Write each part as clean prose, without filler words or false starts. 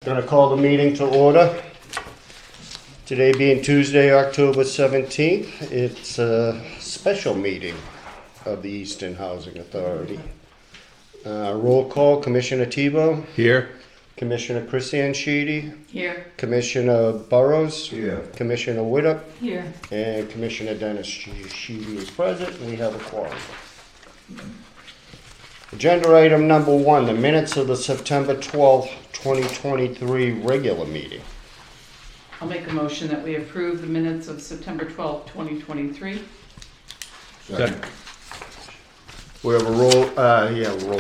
Going to call the meeting to order. Today being Tuesday, October 17th, it's a special meeting of the Easton Housing Authority. Roll call, Commissioner Tebow. Here. Commissioner Chrisanne Sheedy. Here. Commissioner Burrows. Here. Commissioner Widdop. Here. And Commissioner Dennis Sheedy is present, and we have a quorum. Agenda item number 1, the minutes of the September 12th, 2023 regular meeting. I'll make a motion that we approve the minutes of September 12th, 2023. Second. We have a roll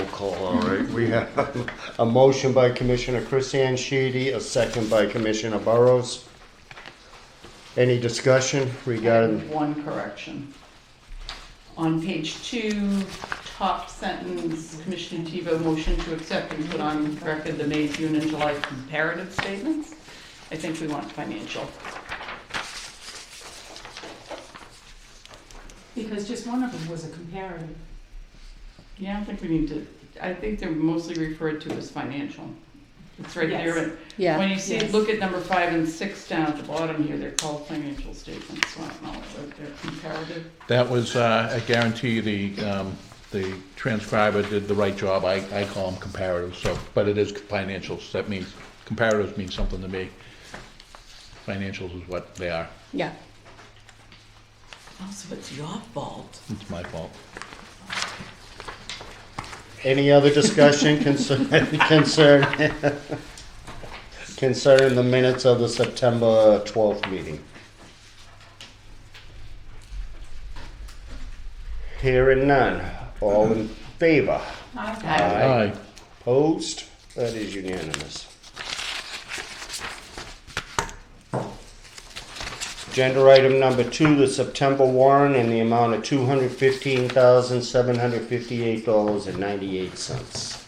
call, all right. We have a motion by Commissioner Chrisanne Sheedy, a second by Commissioner Burrows. Any discussion I regarding? have one correction. On page 2, top sentence, Commissioner Tebow motion to accept and put on record the May, June, and July comparative statements. I think we want financial. Because just one of them was a comparative. Yeah, I think we need to, I think they're mostly referred to as financial. It's right Yes. there. Yeah. When you see, Yes. look at number 5 and 6 down at the bottom here, they're called financial statements, so I don't know if they're comparative. That was, I guarantee the transcriber did the right job. I call them comparatives, so, but it is financials. That means, comparatives mean something to me. Financials is what they are. Yeah. Oh, so it's your fault. It's my fault. Any other discussion concerning the minutes of the September 12th meeting? Hearing none. All in favor? Aye. Opposed? That is unanimous. Agenda item number 2, the September warrant in the amount of $215,758.98.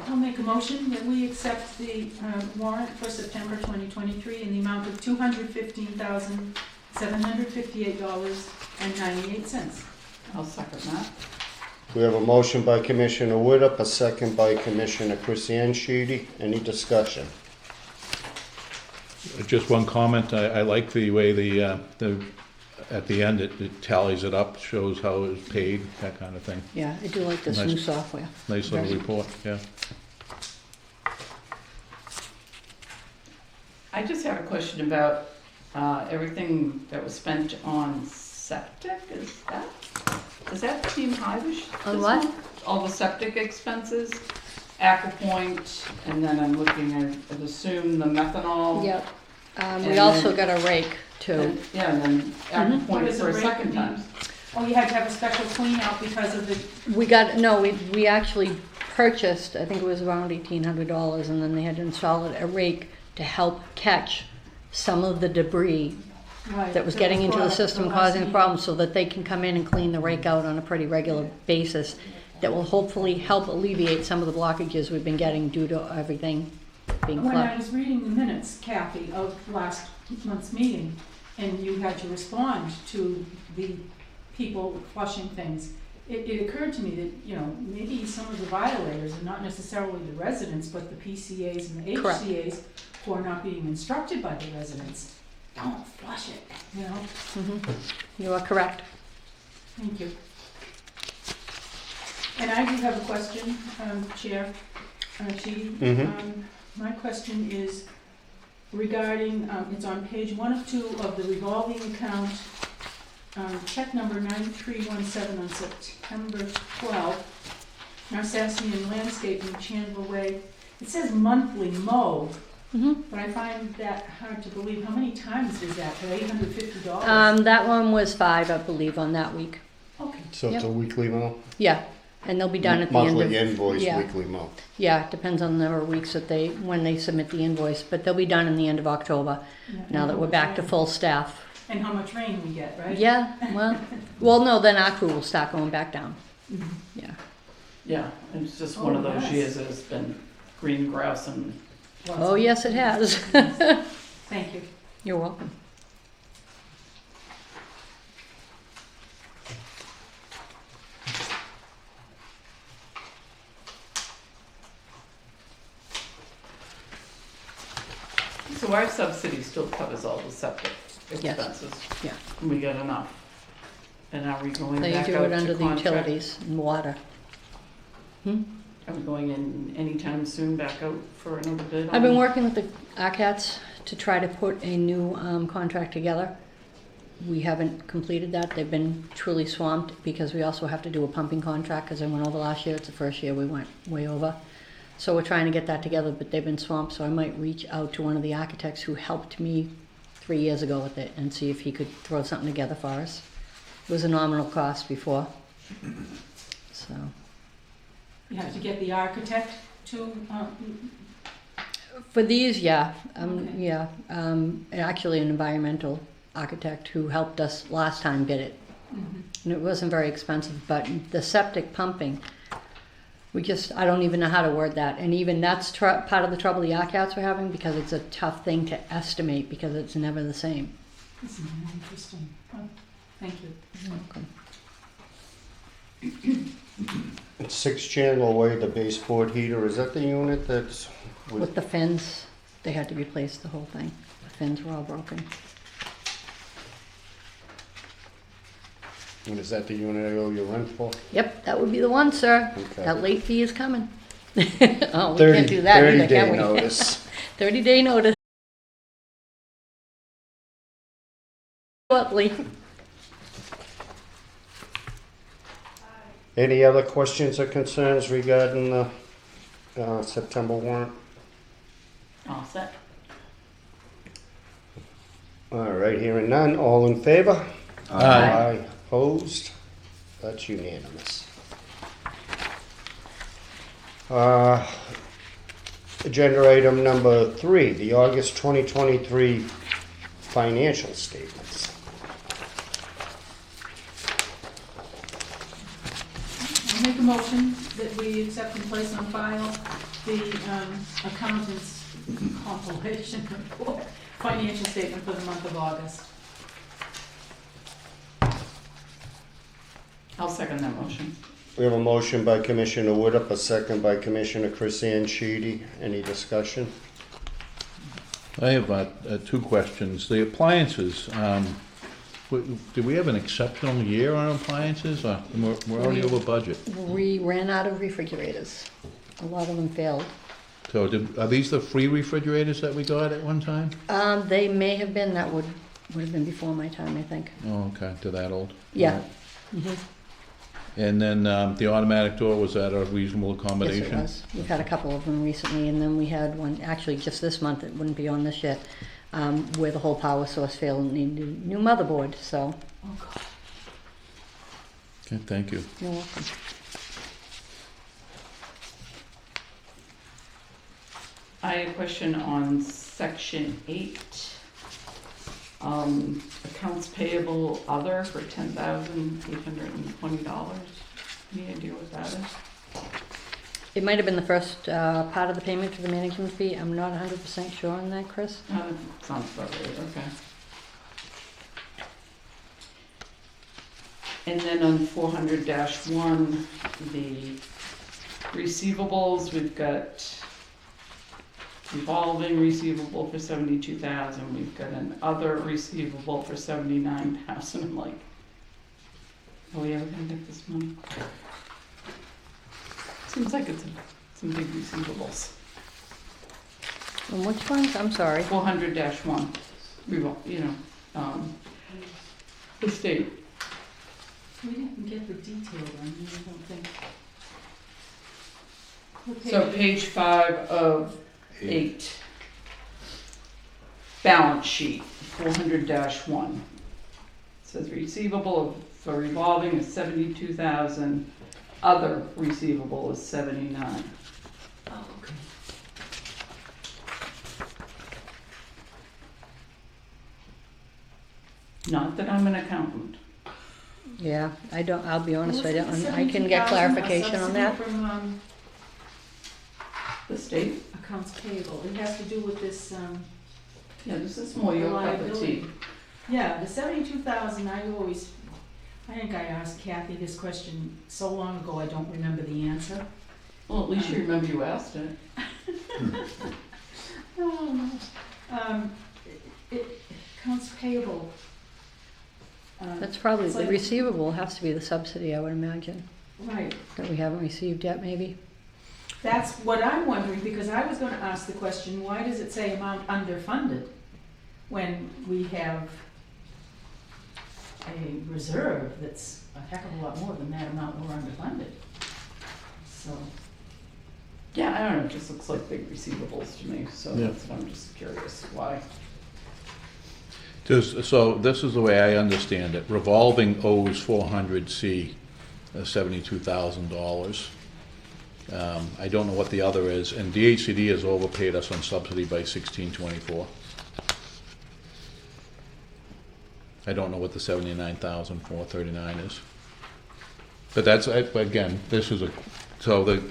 I'll make a motion that we accept the warrant for September 2023 in the amount of $215,758.98. I'll second that. We have a motion by Commissioner Widdop, a second by Commissioner Chrisanne Sheedy. Any discussion? Just one comment. I like the way at the end, it tallies it up, shows how it was paid, that kind of thing. Yeah, I do like this Nice. new software. Nice little Very- report, yeah. I just have a question about everything that was spent on septic. Does that seem highish? On this what? month? All the septic expenses, Aquapoint, and then I'm looking at, I'd assume the methanol. Yep. And We also then- got a rake too. And- Yeah, and then What Aquapoint does for a a rake second mean? time. Oh, you had to have a special clean out because of the, We actually purchased, I think it was around $1,800, and then they had to install a rake to help catch some of the debris right. that was getting into the brought up system last causing meeting. problems, so that they can come in and clean the rake out on a pretty regular basis. That will hopefully help alleviate some of the blockages we've been getting due to everything being When I flooded. was reading the minutes, Kathy, of last month's meeting, and you had to respond to the people flushing things, it occurred to me that, you know, maybe some of the violators are not necessarily the residents, but the PCAs and the Correct. HCAs who are not being instructed by the residents. Don't flush it, you know? Mhm. You are correct. Thank you. And I do have a question, Chair Sheedy. Mhm. My question is regarding, it's on page 1 of 2 of the revolving account, check number 9317 on September 12th, Narcissian Landscaping, Chandler Way. It says monthly mow, Mhm. but I find that hard to believe. How many times is that for $850? That one was 5, I believe, on that week. Okay. So it's a weekly mow? Yeah, and they'll be done at the end of. Monthly invoice, yeah. weekly mow. Yeah, it depends on the number of weeks that when they submit the invoice, but they'll be done in the end of October, Yeah, now and that how we're much back to rain- full staff. And how much rain we get, right? Yeah, well, no, then our crew will start going back down, Mhm. yeah. Yeah, it's just one of Oh, those nice. years that it's been green grass and Lots Oh, of- yes, it has. Thank you. You're welcome. So our subsidy still covers all the septic expenses? yeah. And we get enough? And are we going They back do out it under to the contract? utilities and water. Are we going in anytime soon back out for another bid? I've been on- working with the ARCATs to try to put a new contract together. We haven't completed that. They've been truly swamped because we also have to do a pumping contract because I went over last year. It's the first year we went way over. So we're trying to get that together, but they've been swamped, so I might reach out to one of the architects who helped me 3 years ago with it and see if he could throw something together for us. It was a nominal cost before, so. You have to get the architect to, For these, yeah, Okay. yeah, actually an environmental architect who helped us last time bid it. mhm. And it wasn't very expensive, but the septic pumping, I don't even know how to word that. And even that's part of the trouble the ARCATs were having because it's a tough thing to estimate because it's never the same. This is interesting. Oh, thank you. It's 6-channel way, the baseboard heater, is that the unit that's? With the fins, they had to replace the whole thing. The fins were all broken. And is that the unit I owe you rent for? Yep, that would be the one, sir. Okay. That late fee is coming. Oh, we can't do that either, 30-day can we? notice. 30-day notice. Shortly. Any other questions or concerns regarding the September warrant? All set? All right, hearing none, all in favor? Aye. Opposed? That's unanimous. Agenda item number 3, the August 2023 financial statements. I'll make a motion that we accept and place on file the accountant's compilation report, financial statement for the month of August. I'll second that motion. We have a motion by Commissioner Woodruff, a second by Commissioner Chris Sheedy. Any discussion? I have 2 questions. The appliances, did we have an exceptional year on appliances? We're already over budget. We ran out of refrigerators. A lot of them failed. So are these the free refrigerators that we got at one time? They may have been, that would have been before my time, I think. Oh, okay, to that old. Yeah. And then the automatic door, was that a reasonable Yes, accommodation? it was. We've had a couple of them recently, and then we had one, actually just this month, it wouldn't be on this yet, where the whole power source failed and needed a new motherboard, so Oh, God. Okay, thank you. you're welcome. I have a question on section 8. Accounts payable other for $10,820. Any idea what that is? It might have been the first part of the payment for the management fee. I'm not 100% sure on that, Chris. Sounds about right, okay. And then on 400-1, the receivables, we've got revolving receivable for 72,000. We've got an other receivable for 79,000. I'm like, are we ever gonna get this money? Seems like it's some big receivables. And which ones? I'm sorry. 400-1, the state. We didn't get the detail on here, I don't think. What So page? page 5 of 8. Balance sheet, 400-1. Says receivable for revolving is 72,000, other receivable is 79. Oh, okay. Not that I'm an accountant. Yeah, I'll be honest, I Wasn't don't, the I can get 72,000 a clarification on subsidy that. From The state? accounts payable, it has to do with this, Yeah, this is more your cup of tea. Liability. yeah, the 72,000, I think I asked Kathy this question so long ago, I don't remember the answer. Well, at least you remember you asked it. Oh, no. Accounts payable. That's probably, It's the like- receivable has to be the subsidy, I would imagine, Right, that we haven't received yet, maybe. that's what I'm wondering, because I was gonna ask the question, why does it say amount underfunded when we have a reserve that's a heck of a lot more than that amount we're underfunded? So, Yeah, I don't know, it just looks like big receivables to me, so Yeah. that's, I'm just curious why. So this is the way I understand it. Revolving owes 400C, $72,000. I don't know what the other is, and DHCD has overpaid us on subsidy by 1624. I don't know what the 79,439 is. But that's, again, this is so the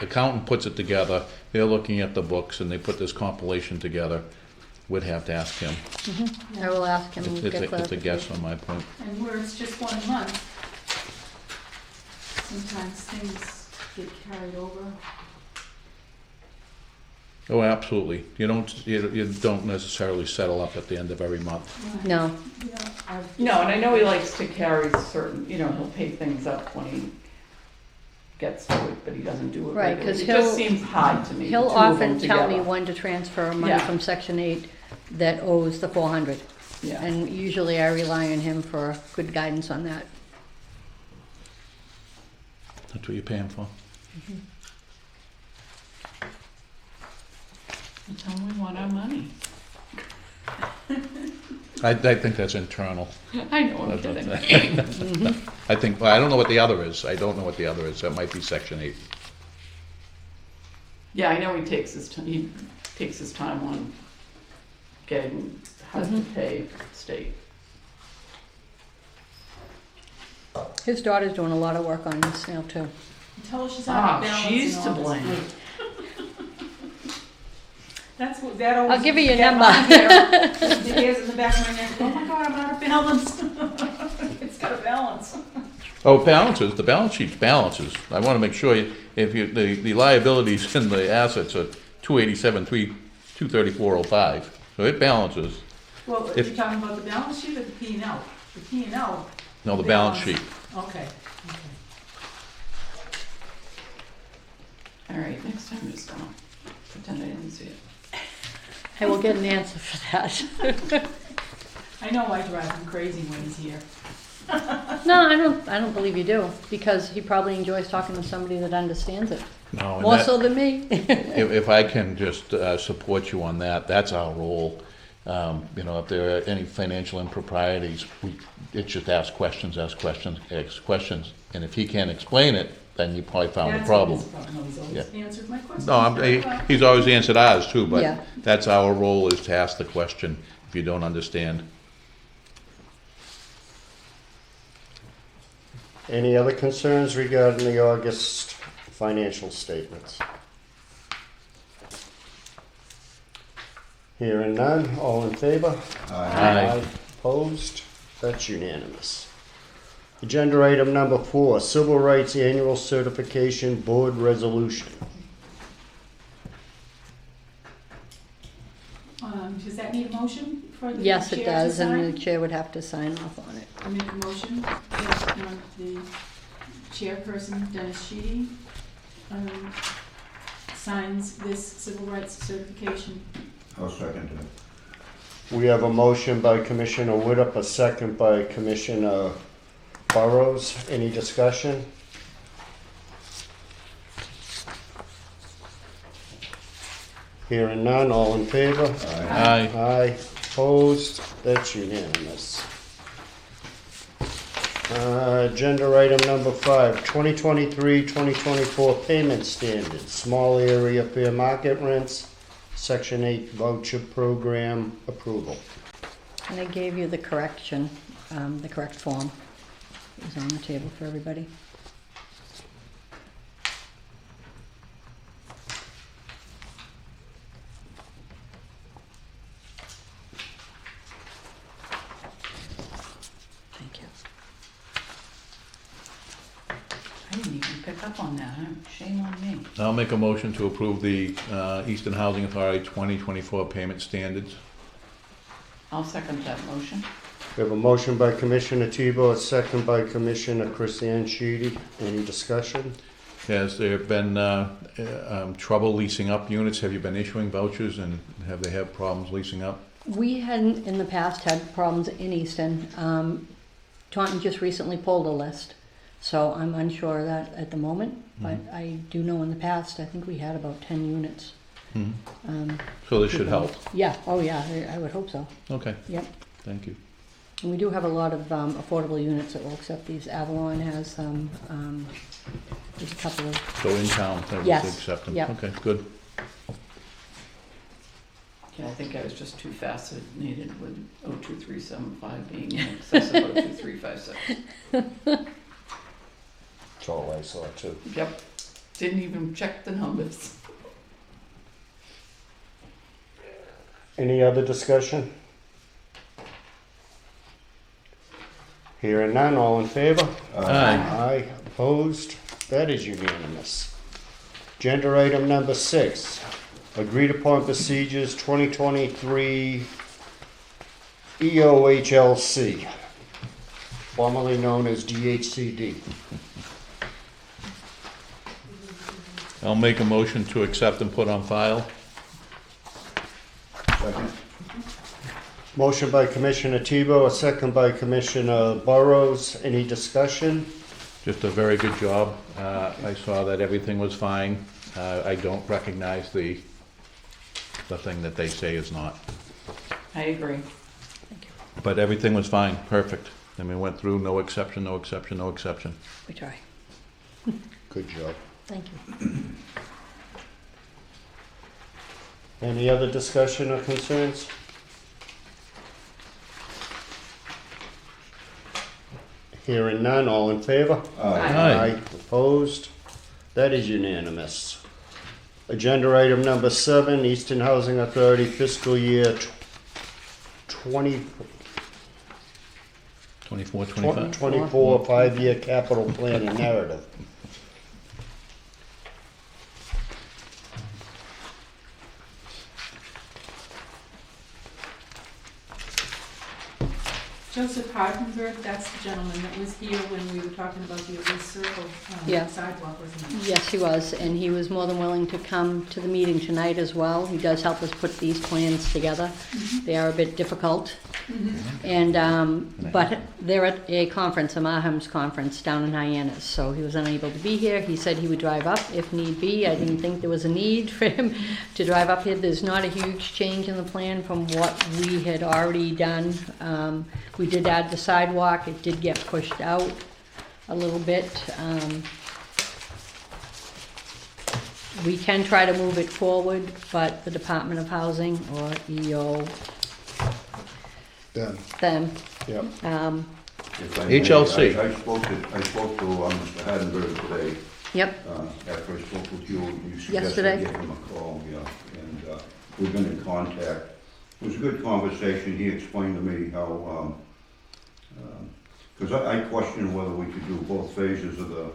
accountant puts it together, they're looking at the books, and they put this compilation together. Would have to ask him. I will ask him and It's get a guess clarification. on my point. and where it's just 1 month, sometimes things get carried over. Oh, absolutely. You don't necessarily settle up at the end of every month. No, No, and I know he likes to carry certain, he'll pay things up when he gets to it, but he doesn't do it Right, regularly. 'cause It just he'll- seems high to me, the he'll two of them often tell me together. when to transfer money Yeah. from Section 8 that owes the 400. Yeah, And usually I rely on him for good guidance on that. That's what you're paying for. tell him we want our money. I think that's internal. I know, I'm kidding. I think, well, I don't know what the other is. I don't know what the other is. That might be Section 8. Yeah, I know he takes his time on getting how to pay state. His daughter's doing a lot of work on this now, too. Tell her she's out of balance. She's and to all this. blame. That's what, that always. I'll give you your get number. my hair, the hairs in the back of my neck, oh my God, I'm out of balance. It's got a balance. Oh, balances, the balance sheet's balances. I want to make sure the liabilities and the assets are 287, 234.05. So it balances. Well, If- you're talking about the balance sheet or the P and L? The P and L. No, the balance sheet. Okay. All right, next time I'm just gonna pretend I didn't see it. I will get an answer for that. I know I drive him crazy when he's here. No, I don't believe you do, because he probably enjoys talking to somebody that understands it, No, and more that- so than me. if I can just support you on that, that's our role. If there are any financial improprieties, it's just ask questions. And if he can't explain it, then you probably found a That's problem. his problem. No, he's always Yeah. answered my questions. No, very well. he's always answered ours too, but Yeah. that's our role, is to ask the question if you don't understand. Any other concerns regarding the August financial statements? Hearing none, all in favor? Aye. Opposed? That's unanimous. Agenda item number 4, Civil Rights Annual Certification Board Resolution. Does that need a motion for the Yes, chair it to does, and sign? the chair would have to sign off on it. I make a motion that the chairperson, Dennis Sheedy, signs this civil rights certification. I'll second it. We have a motion by Commissioner Widdop, a second by Commissioner Burrows. Any discussion? Hearing none, all in favor? Aye. Aye, opposed, that's unanimous. Agenda item number 5, 2023-2024 payment standards, small area fair market rents, Section 8 voucher program approval. And I gave you the correction, the correct form. It was on the table for everybody. Thank you. I didn't even pick tough on that, huh? Shame on me. I'll make a motion to approve the Easton Housing Authority 2024 payment standards. I'll second that motion. We have a motion by Commissioner Tebow, a second by Commissioner Christian Sheedy. Any discussion? Has there been trouble leasing up units? Have you been issuing vouchers, and have they had problems leasing up? We hadn't in the past had problems in Easton. Taunton just recently pulled a list, so I'm unsure of that at the moment, but I do know in the past, I think we had about 10 units. So this should help. Yeah, oh yeah, I would hope so. Okay, Yep. thank you. And we do have a lot of affordable units that will accept these. Avalon has there's a couple of, So in town, they will Yes, accept them? yep. Okay, good. Yeah, I think I was just too fascinated with 02375 being in excess of 02356. That's all I saw too. Yep, didn't even check the numbers. Any other discussion? Hearing none, all in favor? Aye. Aye, opposed? That is unanimous. Agenda item number 6, agreed upon procedures 2023 EOHLC, formerly known as DHCD. I'll make a motion to accept and put on file. Second. Motion by Commissioner Tebow, a second by Commissioner Burrows. Any discussion? Just a very good job. I saw that everything was fine. I don't recognize the thing that they say is not. I agree. But everything was fine, perfect. And we went through, no exception, no exception, no exception. we try. Good job. Thank you. Any other discussion or concerns? Hearing none, all in favor? Aye. Opposed? That is unanimous. Agenda item number 7, Easton Housing Authority fiscal year 24, 25? 24 5-year capital plan and narrative. Joseph Hardenberg, that's the gentleman that was here when we were talking about the Elise Circle Yeah. sidewalk, wasn't he? Yes, he was, and he was more than willing to come to the meeting tonight as well. He does help us put these plans together. They are a bit difficult. And, but they're at a conference, a Maham's conference down in Hyannis, so he was unable to be here. He said he would drive up if need be. I didn't think there was a need for him to drive up here. There's not a huge change in the plan from what we had already done. We did add the sidewalk. It did get pushed out a little bit. We can try to move it forward, but the Department of Housing, or EO, Done. them, Yep. If I may, HLC. I spoke to Mr. Hadenberg today, yep, after I spoke with you. You suggested Yesterday? I give him a call, yeah, and we've been in contact. It was a good conversation. He explained to me how, because I questioned whether we could do both phases of the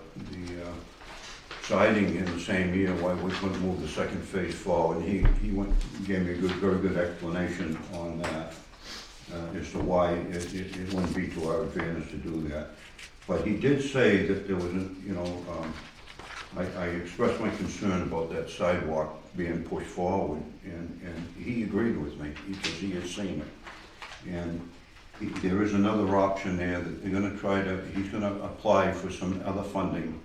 siding in the same year, why we couldn't move the second phase forward. And he gave me a very good explanation on that. As to why it wouldn't be to our advantage to do that. But he did say that there was, I expressed my concern about that sidewalk being pushed forward, and he agreed with me, because he has seen it. And there is another option there that they're gonna he's gonna apply for some other funding,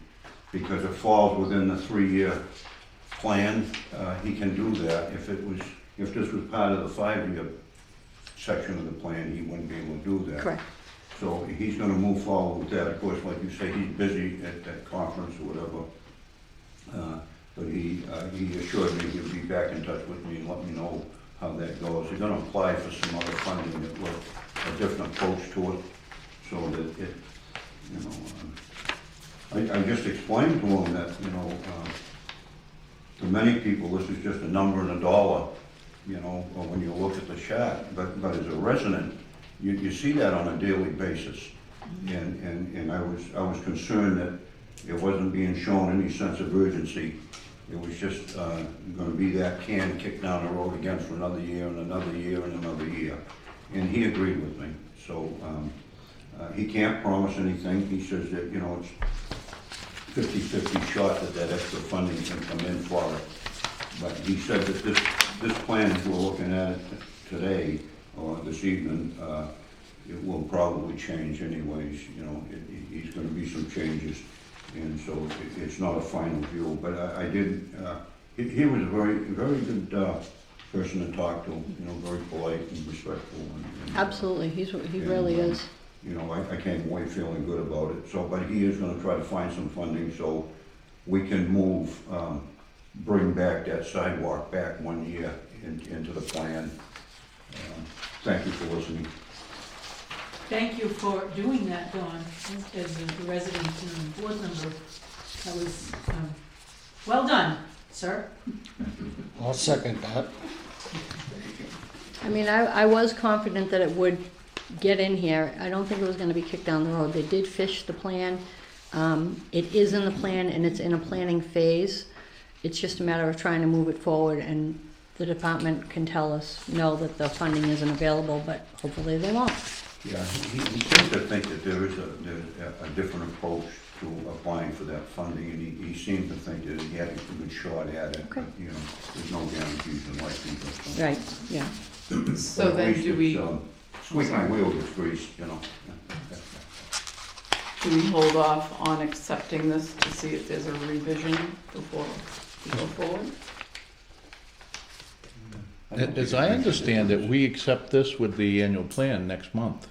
because it falls within the 3-year plan. He can do that. If this was part of the 5-year section of the plan, he wouldn't be able to do that. correct. So he's gonna move forward with that. Of course, like you say, he's busy at that conference or whatever. But he assured me he'll be back in touch with me and let me know how that goes. He's gonna apply for some other funding that will, a different approach to it, so that it, I just explained to him that, to many people, this is just a number and a dollar, or when you look at the chart, but as a resident, you see that on a daily basis. And I was concerned that It wasn't being shown any sense of urgency. It was just gonna be that can kicked down the road again for another year and another year and another year. And he agreed with me. So he can't promise anything. He says that, you know, it's 50-50 shot that extra funding can come in for it. But he said that this plan, as we're looking at it today, or this evening, it will probably change anyways, you know, he's gonna be some changes. And so it's not a final view, but I did, he was a very, very good person to talk to, you know, very polite and respectful. And, Absolutely, he really is. You know, I came away feeling good about it. So, but he is gonna try to find some funding so we can move, bring back that sidewalk back 1 year into the plan. Thank you for listening. Thank you for doing that, Dawn, as a resident and board member. That was, well done, sir. I'll second that. I mean, I was confident that it would get in here. I don't think it was gonna be kicked down the road. They did fish the plan. It is in the plan and it's in a planning phase. It's just a matter of trying to move it forward, and the department can tell us, no, that the funding isn't available, but hopefully they won't. Yeah, he seems to think that there's a different approach to applying for that funding, and he seemed to think that he had a good shot at it. Okay. But, you know, there's no guarantees in life either. So. Right, yeah. So But at then least do we, it's, squeaky wheel gets greased, you know. do we hold off on accepting this to see if there's a revision before we go forward? As I understand it, we accept this with the annual plan next month.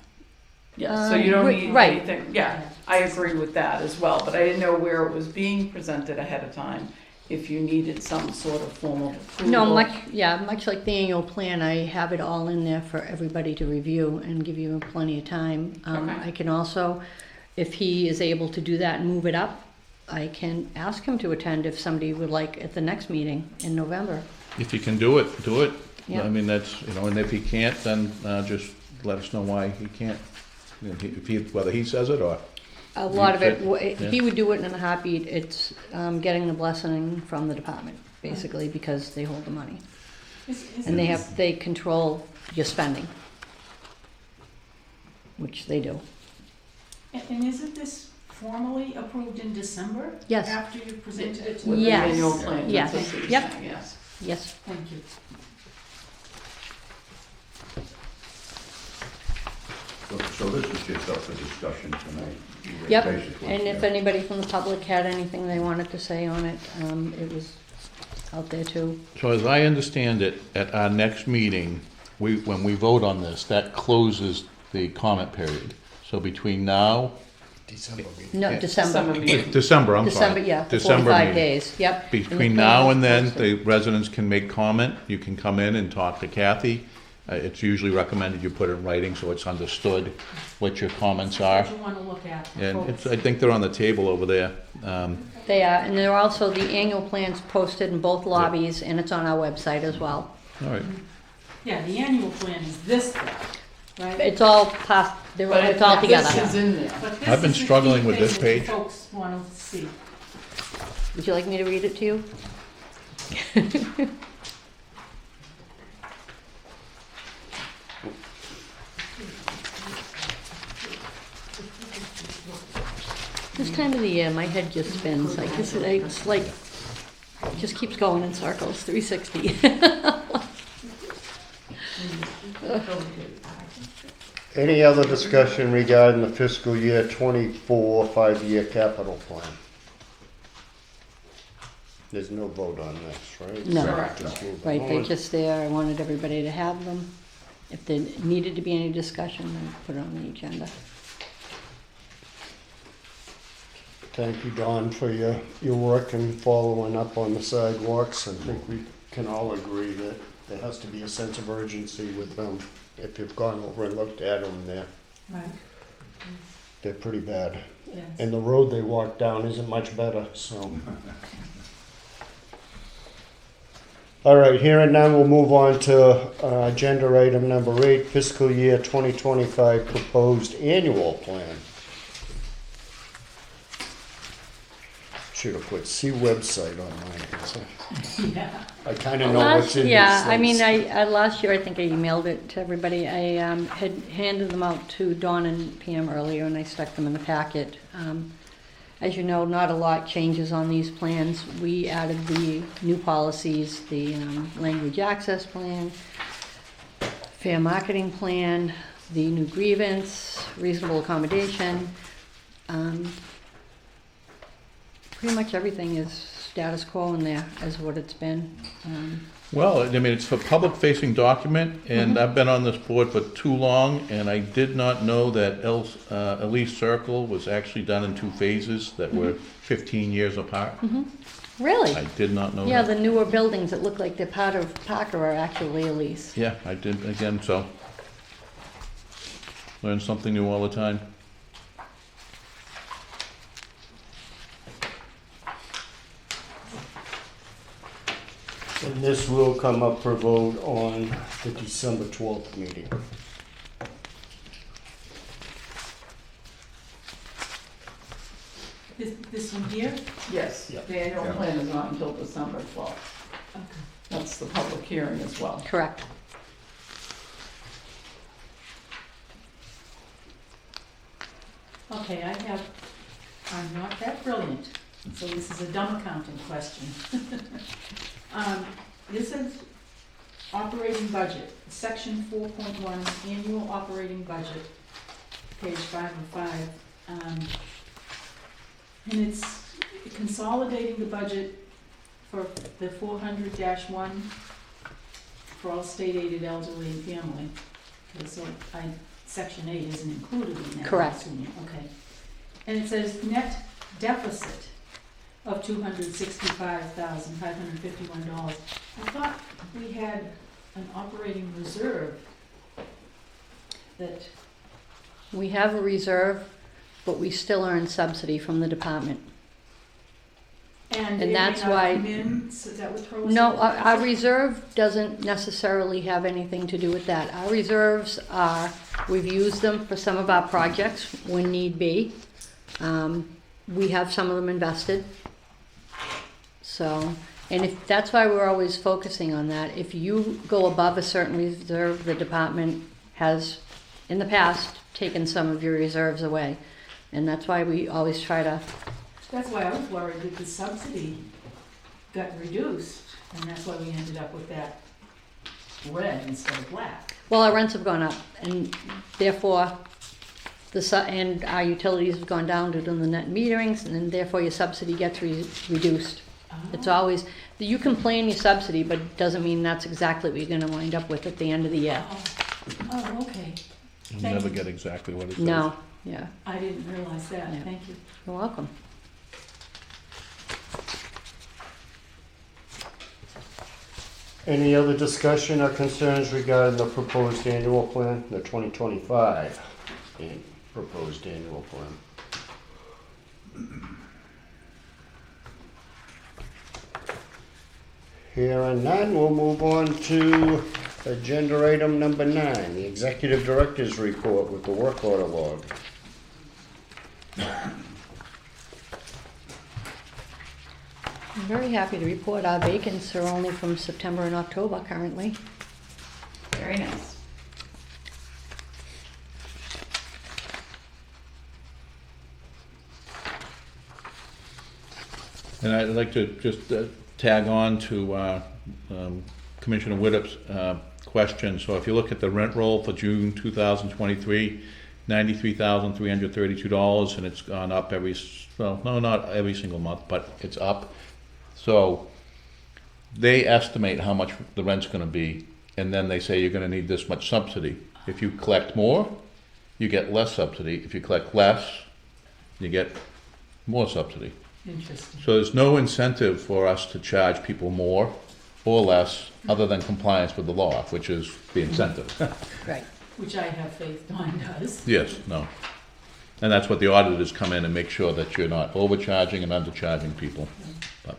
Yeah, so you don't need right. anything, yeah, I agree with that as well, but I didn't know where it was being presented ahead of time, if you needed some sort of formal approval. No, much like the annual plan, I have it all in there for everybody to review and give you plenty of time. Okay. I can also, if he is able to do that and move it up, I can ask him to attend if somebody would like at the next meeting in November. If you can do it, do it. Yeah. I mean, that's, you know, and if he can't, then just let us know why he can't. You know, whether he says it or. A lot of it, Yeah. he would do it in a heartbeat. It's getting the blessing from the department, basically, because they hold the money. And they control your spending, which they do. And isn't this formally approved in December? Yes. After you presented it to With the the Yes. annual plan, Yes. that's what you're Yep. saying, yes. Yes. Thank you. So this is just up for discussion tonight. Yep, basically, and if yeah. anybody from the public had anything they wanted to say on it, it was out there too. So as I understand it, at our next meeting, when we vote on this, that closes the comment period. So between now, December meeting. No, Yeah. December. Summer meeting. December, I'm sorry. December, yeah, the December 45 meeting. days, yep. And the Between plan now was and then, posted. the residents can make comment. You can come in and talk to Kathy. It's usually recommended you put it in writing so it's understood what your comments are. What you want to look at. And it's, I think they're on the table over there. They are, and there are also the annual plans posted in both lobbies, and it's on our website as well. All right. Yeah, the annual plan is this thing, right? It's all past, But it's all together. This is in there. But this I've been is the struggling key with thing this that page. Folks want to see. Would you like me to read it to you? This time of the year, my head just spins. It's like, it just keeps going in circles, 360. Any other discussion regarding the fiscal year 24 5-year capital plan? There's no vote on this, right? No. Correct. Just move Right, they're on. just there. I wanted everybody to have them. If there needed to be any discussion, then put it on the agenda. Thank you, Don, for your work and following up on the sidewalks. I think we can all agree that there has to be a sense of urgency with them. If you've gone over and looked at them, Right. they're pretty bad. Yes. And the road they walk down isn't much better, so. All right, here and now we'll move on to agenda item number 8, fiscal year 2025 proposed annual plan. Should have put see website on mine, 'cause Yeah. I kinda know what's in these Yeah, I mean, things. I last year, I think I emailed it to everybody. I had handed them out to Dawn and Pam earlier, and I stuck them in the packet. As you know, not a lot changes on these plans. We added the new policies, the language access plan, fair marketing plan, the new grievance, reasonable accommodation. Pretty much everything is status quo in there, as what it's been. Well, I mean, it's a public-facing document, and I've been on this board for too long, and I did not know that Elise Circle was actually done in 2 phases that were 15 years apart. Really? I did not know Yeah, that. the newer buildings that look like they're part of Parker are actually Elise. Yeah, I did, again, so. Learn something new all the time. And this will come up for vote on the December 12th meeting. This one here? Yes, Yep. the annual Yeah. plan is not until December 12th. Okay. That's the public hearing as well. Correct. Okay, I'm not that brilliant, so this is a dumb accounting question. This is operating budget, section 4.1, annual operating budget, page 5 of 5. And it's consolidating the budget for the 400-1 for all state aided elderly and family. Okay, so section 8 isn't included in that. I'm Correct. assuming. Okay. And it says net deficit of $265,551. I thought we had an operating reserve that, We have a reserve, but we still earn subsidy from the department. and And it may that's not why- come in, so that would throw us. No, off. our reserve doesn't necessarily have anything to do with that. Our reserves are, we've used them for some of our projects when need be. We have some of them invested. So, and if, that's why we're always focusing on that. If you go above a certain reserve, the department has, in the past, taken some of your reserves away. And that's why we always try to, That's why I was worried that the subsidy got reduced, and that's why we ended up with that red instead of black. well, our rents have gone up, and therefore, and our utilities have gone down due to the net meterings, and then therefore your subsidy gets reduced. It's always, you can plan your subsidy, but it doesn't mean that's exactly what you're gonna wind up with at the end of the year. Oh, okay. You'll Thank never you. get exactly what it says. No, yeah, I didn't realize that, Yeah. thank you. you're welcome. Any other discussion or concerns regarding the proposed annual plan, the 2025 proposed annual plan? Hearing none, we'll move on to agenda item number 9, the Executive Director's Report with the work order log. I'm very happy to report our vacants are only from September and October currently. Very nice. And I'd like to just tag on to Commissioner Widdup's question. So if you look at the rent roll for June 2023, $93,332, and it's gone up well, no, not every single month, but it's up. So they estimate how much the rent's gonna be, and then they say you're gonna need this much subsidy. If you collect more, you get less subsidy. If you collect less, you get more subsidy. Interesting. So there's no incentive for us to charge people more or less, other than compliance with the law, which is the incentive. Right. Which I have faith Dawn does. Yes, no. And that's what the auditors come in and make sure that you're not overcharging and undercharging people. But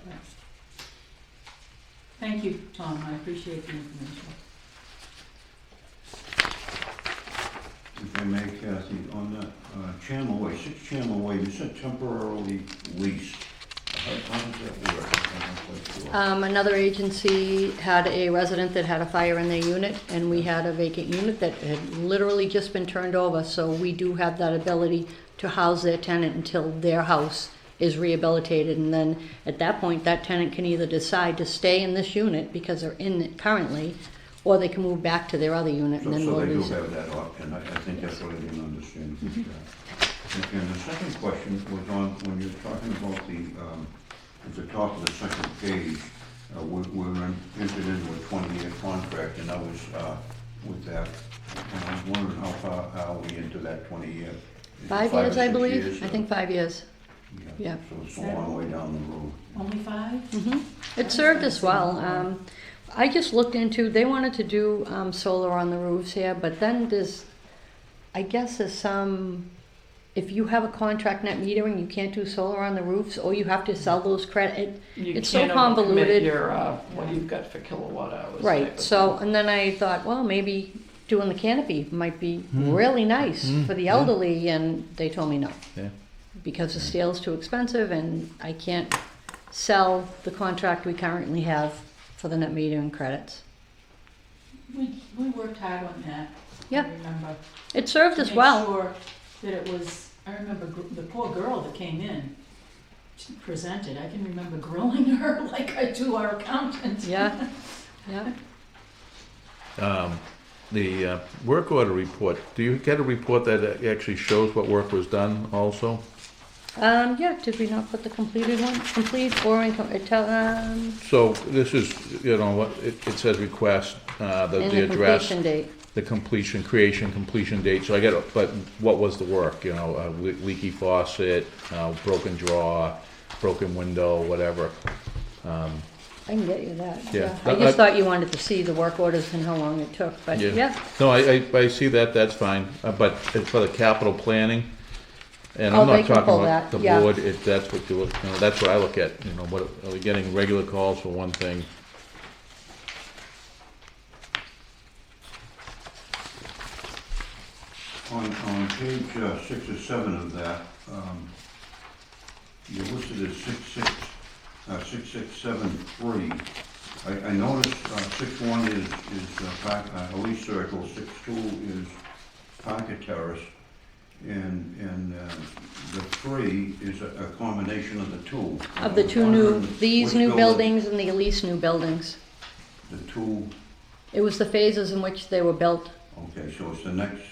Thank you, Tom, I appreciate the information. If I may, Kathy, on that Channel Way, 6 Channel Way, you said temporarily leased. How How does that work? I'm not quite sure. Another agency had a resident that had a fire in their unit, and we had a vacant unit that had literally just been turned over, so we do have that ability to house their tenant until their house is rehabilitated, and then at that point, that tenant can either decide to stay in this unit because they're in it currently, or they can move back to their other unit and then So we'll they do lease it. have that option, I think that's what I didn't understand. And the second question was on, when you're talking about at the top of the second page, we're entered into a 20-year contract, and I was, with that, and I was wondering how far are we into that 20-year? Is it 5 or years, I 6 believe, years, I or- think 5 years. Yeah. So it's a long way down the road. Only 5? It served us well. I just looked into, they wanted to do solar on the roofs here, but then I guess there's some, if you have a contract net metering, you can't do solar on the roofs, or you have to sell those credit. You It's so can't overcommit convoluted. your, what you've got for kilowatt hours. type Right, of so, thing. and then I thought, well, maybe doing the canopy might be really nice for the elderly, and they told me no. Yeah. Because the steel's too expensive, and I can't sell the contract we currently have for the net metering credits. We worked hard on that. Yep. I remember. It served To us make well. sure that it was, I remember the poor girl that came in, she presented, I can remember grilling her like I do our accountant. Yeah, yeah. The work order report, do you get a report that actually shows what work was done also? Yeah, did we not put the completed one? Complete or So this is, you know, what it says request, and the the address, completion date. the completion date. So I get, but what was the work, you know, leaky faucet, broken drawer, broken window, whatever. I can get you that, Yeah. yeah. I just thought you wanted to see the work orders and how long it took, but yeah. No, I see that, that's fine, but it's for the capital planning, and Oh, I'm they not can talking pull about that, the yeah. board, that's what you look, you know, that's what I look at, you know, what, are we getting regular calls for one thing? On page 6 or 7 of that, you listed as 6673. I noticed 61 is Elise Circle, 62 is Parker Terrace, and the 3 is a combination of the two. Of the two new, Which these new building? buildings and the Elise new buildings. The two, It was the phases in which they were built. okay, so it's the next,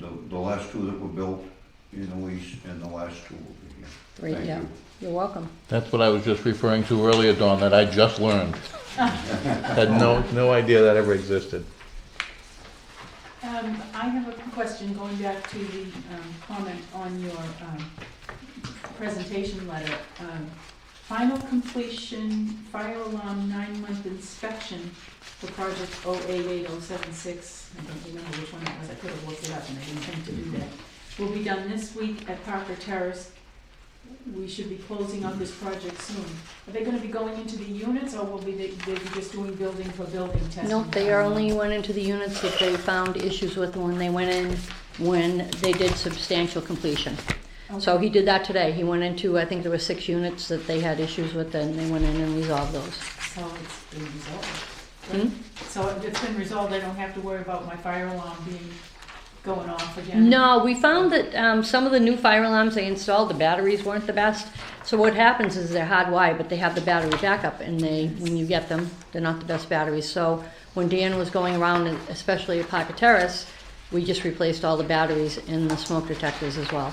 the last two that were built in Elise, and the last two will be here. Right, Thank yeah. you. You're welcome. That's what I was just referring to earlier, Dawn, that I just learned. Had no idea that ever existed. I have a question going back to the comment on your presentation letter. Final completion fire alarm 9-month inspection for project 088076. I don't remember which one that was. I could have looked it up and I didn't think to do that. Will be done this week at Parker Terrace. We should be closing out this project soon. Are they gonna be going into the units, or will they be just doing building for building testing? No, they only went into the units that they found issues with when they went in, when they did substantial completion. So he did that today. He went into, I think there were 6 units that they had issues with, and they went in and resolved those. So it's been resolved. Hmm? So if it's been resolved, I don't have to worry about my fire alarm going off again? No, we found that some of the new fire alarms they installed, the batteries weren't the best. So what happens is they're hardwired, but they have the battery backup, and when you get them, they're not the best batteries. So when Dan was going around, especially at Parker Terrace, we just replaced all the batteries in the smoke detectors as well.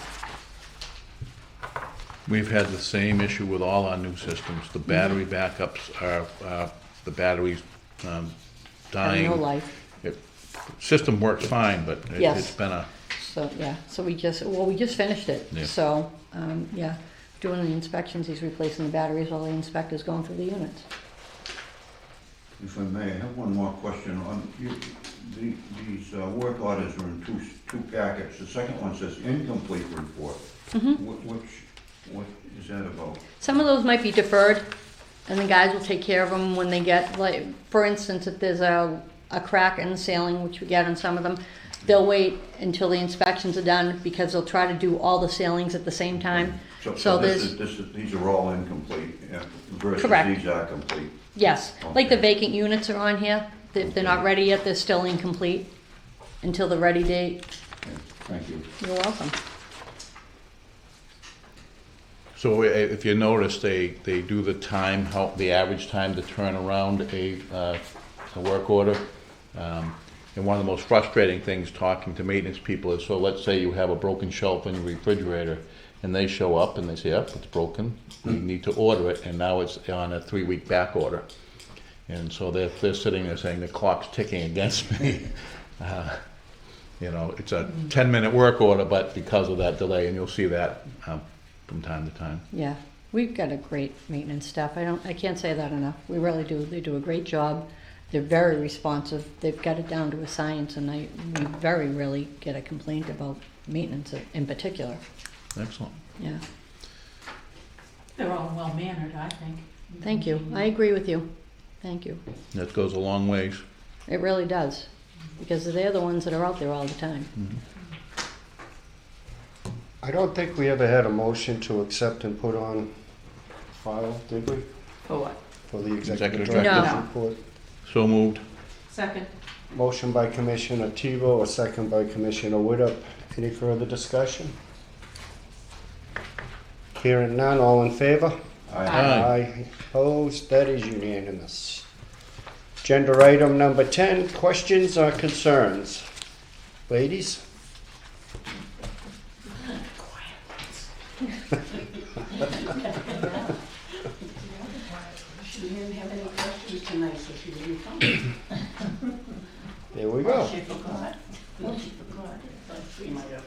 We've had the same issue with all our new systems. The battery backups are, the batteries Having dying. no life. System works fine, but Yes. it's been a, So, yeah, so we just finished it. Yeah. So, yeah, doing the inspections, he's replacing the batteries while the inspector's going through the units. If I may, I have one more question on these work orders are in two packets. The second one says incomplete report. What is that about? Some of those might be deferred, and the guys will take care of them when they get, like, for instance, if there's a crack in the ceiling, which we get on some of them, they'll wait until the inspections are done, because they'll try to do all the ceilings at the same time. So So there's, these are all incomplete, versus Correct. these are complete. yes, like the Okay. vacant units are on here. They're not ready yet, they're still incomplete until the ready date. Okay, thank you. You're welcome. So if you notice, they do the time, how, the average time to turn around a work order. And one of the most frustrating things talking to maintenance people is, so let's say you have a broken shelf in your refrigerator, and they show up and they say, yep, it's broken, you need to order it, and now it's on a 3-week back order. And so they're sitting there saying, the clock's ticking against me. You know, it's a 10-minute work order, but because of that delay, and you'll see that from time to time. Yeah, we've got a great maintenance staff. I can't say that enough. We really do. They do a great job. They're very responsive. They've got it down to a science, and we very rarely get a complaint about maintenance in particular. Excellent. Yeah, They're all well-mannered, I think. thank you. I agree with you. Thank you. That goes a long ways. It really does, because they're the ones that are out there all the time. I don't think we ever had a motion to accept and put on file, did we? For what? For the executive Executive director's No. report? So moved. Second. Motion by Commissioner Tebow, a second by Commissioner Widup. Any further discussion? Hearing none, all in favor? Aye. Opposed, that is unanimous. Agenda item number 10, questions or concerns? Ladies? She didn't have any questions tonight, so she didn't come. There we go. She forgot. No, she forgot. But she might have.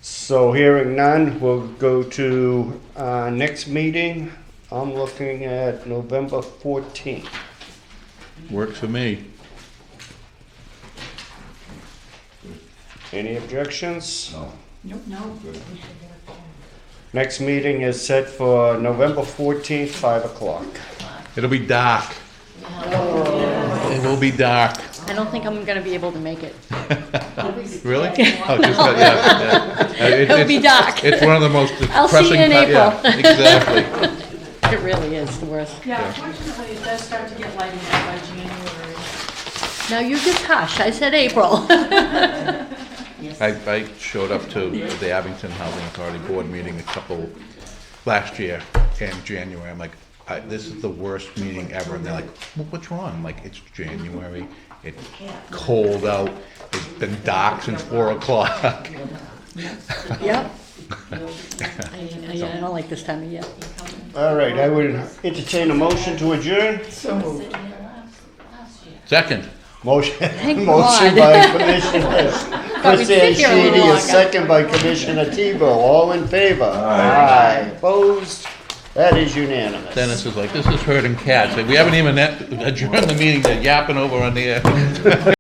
So hearing none, we'll go to next meeting. I'm looking at November 14th. Works for me. Any objections? No, No. good. Next meeting is set for November 14th, 5 o'clock. It'll be dark. It will be dark. I don't think I'm gonna be able to make it. Really? Oh, just, yeah. It'll be dark. It's one of the most I'll see you depressing. in yeah, April. exactly. It really is the worst. Yeah, unfortunately, it does start to get light enough by January. Now you just hush. I said April. I showed up to the Abington Housing Authority Board meeting last year in January. I'm like, this is the worst meeting ever. And they're like, well, what's wrong? I'm like, it's January. It's cold out. It's been dark since 4 o'clock. Yep. I don't like this time of year. All right, I would entertain a motion to adjourn. So moved. Second. Motion, Thank motion God. by Commissioner Thought we'd sit here a little Sheedy, a longer. second by Commissioner Tebow. All in favor? Aye. Opposed? That is unanimous. Dennis is like, this is herding cats. Like, we haven't even adjourned the meeting. They're yapping over on the air.